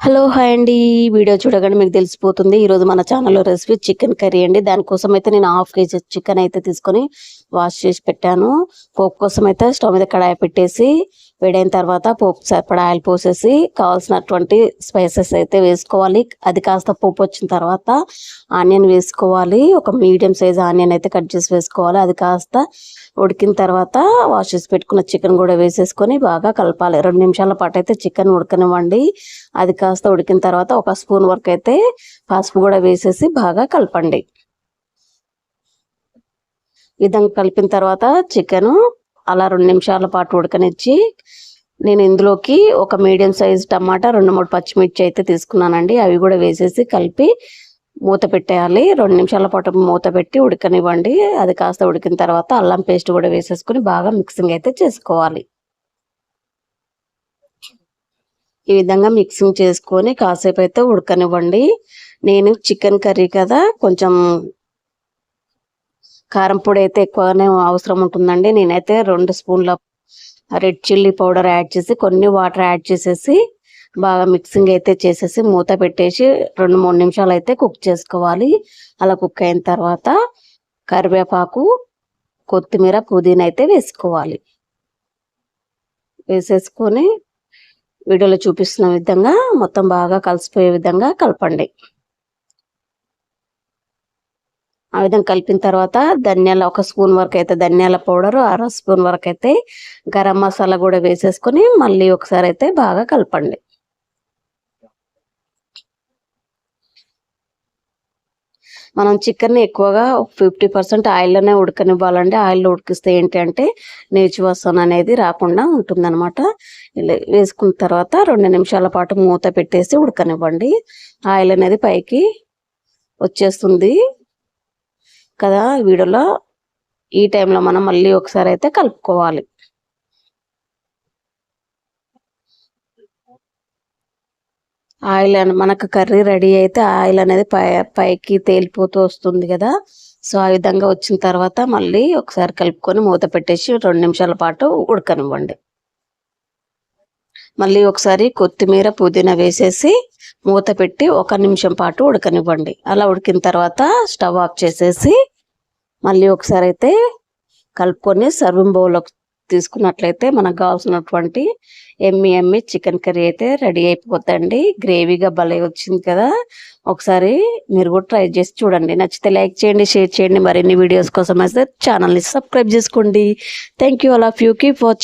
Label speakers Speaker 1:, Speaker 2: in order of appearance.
Speaker 1: Hello hi అండి. Video చూడగానే మీకు తెలిసిపోతుంది. ఈరోజు మన ఛానల్లో రెసిపీ చికెన్ కర్రీ అండి. దానికోసం అయితే నేను హాఫ్ కేజీ చికెన్ అయితే తీసుకొని వాష్ చేసి పెట్టాను. పోపు కోసం అయితే స్టవ్ మీద కడాయి పెట్టేసి వేడైన తర్వాత పోపు సరిపడా ఆయిల్ పోసేసి కావాల్సినటువంటి స్పైసెస్ అయితే వేసుకోవాలి. అది కాస్త పోపు వచ్చిన తర్వాత ఆనియన్ వేసుకోవాలి. ఒక మీడియం సైజ్ ఆనియన్ అయితే కట్ చేసి వేసుకోవాలి. అది కాస్త ఉడికిన తర్వాత వాష్ చేసి పెట్టుకున్న చికెన్ కూడా వేసేసుకొని బాగా కలపాలి. 2 నిమిషాల పాటు అయితే చికెన్ ఉడకనివ్వండి. అది కాస్త ఉడికిన తర్వాత ఒక స్పూన్ వరకు అయితే పసుపు కూడా వేసేసి బాగా కలపండి. ఈ విధంగా కలిపిన తర్వాత చికెన్ అలా 2 నిమిషాల పాటు ఉడకనిచ్చి నేను ఇందులోకి ఒక మీడియం సైజ్ టమాటా 2-3 పచ్చిమిర్చి అయితే తీసుకున్నానండి. అవి కూడా వేసేసి కలిపి మూత పెట్టేయాలి. 2 నిమిషాల పాటు మూత పెట్టి ఉడకనివ్వండి. అది కాస్త ఉడికిన తర్వాత అల్లం పేస్ట్ కూడా వేసేసుకుని బాగా మిక్సింగ్ అయితే చేసుకోవాలి. ఈ విధంగా మిక్సింగ్ చేసుకొని కాసేపు అయితే ఉడకనివ్వండి. నేను చికెన్ కర్రీ కదా, కొంచెం కారం పొడి అయితే ఎక్కువగానే అవసరం ఉంటుందండి. నేనైతే 2 స్పూన్ల రెడ్ చిల్లీ పౌడర్ యాడ్ చేసి కొన్ని వాటర్ యాడ్ చేసేసి బాగా మిక్సింగ్ అయితే చేసేసి మూత పెట్టేసి 2-3 నిమిషాలు అయితే కుక్ చేసుకోవాలి. అలా కుక్ అయిన తర్వాత కరివేపాకు, కొత్తిమీర, పుదీనా అయితే వేసుకోవాలి. వేసేసుకొని వీడియోలో చూపిస్తున్న విధంగా మొత్తం బాగా కలిసిపోయే విధంగా కలపండి. ఆ విధంగా కలిపిన తర్వాత ధనియాల 1 స్పూన్ వరకు అయితే ధనియాల పౌడర్, 1/2 స్పూన్ వరకు అయితే గరం మసాలా కూడా వేసేసుకొని మళ్ళీ ఒకసారి అయితే బాగా కలపండి. మనం చికెన్ ఎక్కువగా 50% ఆయిల్లోనే ఉడకనివ్వాలండి. ఆయిల్లో ఉడికిస్తే ఏంటి అంటే నీచు వాసన అనేది రాకుండా ఉంటుందన్నమాట. ఇలా వేసుకున్న తర్వాత 2 నిమిషాల పాటు మూత పెట్టేసి ఉడకనివ్వండి. ఆయిల్ అనేది పైకి వచ్చేస్తుంది కదా వీడియోలో. ఈ టైంలో మనం మళ్ళీ ఒకసారి అయితే కలుపుకోవాలి. ఆయిల్ మనకు కర్రీ రెడీ అయితే ఆయిల్ అనేది పైకి తేలిపోతూ వస్తుంది కదా. సో ఆ విధంగా వచ్చిన తర్వాత మళ్ళీ ఒకసారి కలుపుకొని మూత పెట్టేసి 2 నిమిషాల పాటు ఉడకనివ్వండి. మళ్ళీ ఒకసారి కొత్తిమీర, పుదీనా వేసేసి మూత పెట్టి 1 నిమిషం పాటు ఉడకనివ్వండి. అలా ఉడికిన తర్వాత స్టవ్ ఆఫ్ చేసేసి మళ్ళీ ఒకసారి అయితే కలుపుకొని సర్వింగ్ బౌల్లోకి తీసుకున్నట్లయితే మనకు కావాల్సినటువంటి ఎమ్మి చికెన్ కర్రీ అయితే రెడీ అయిపోతుందండి. గ్రేవీగా భలే వచ్చింది కదా. ఒకసారి మీరు కూడా ట్రై చేసి చూడండి. నచ్చితే లైక్ చేయండి, షేర్ చేయండి. మరిన్ని వీడియోస్ కోసం అయితే ఛానల్ని సబ్స్క్రైబ్ చేసుకోండి. Thank you all of you. Keep watching.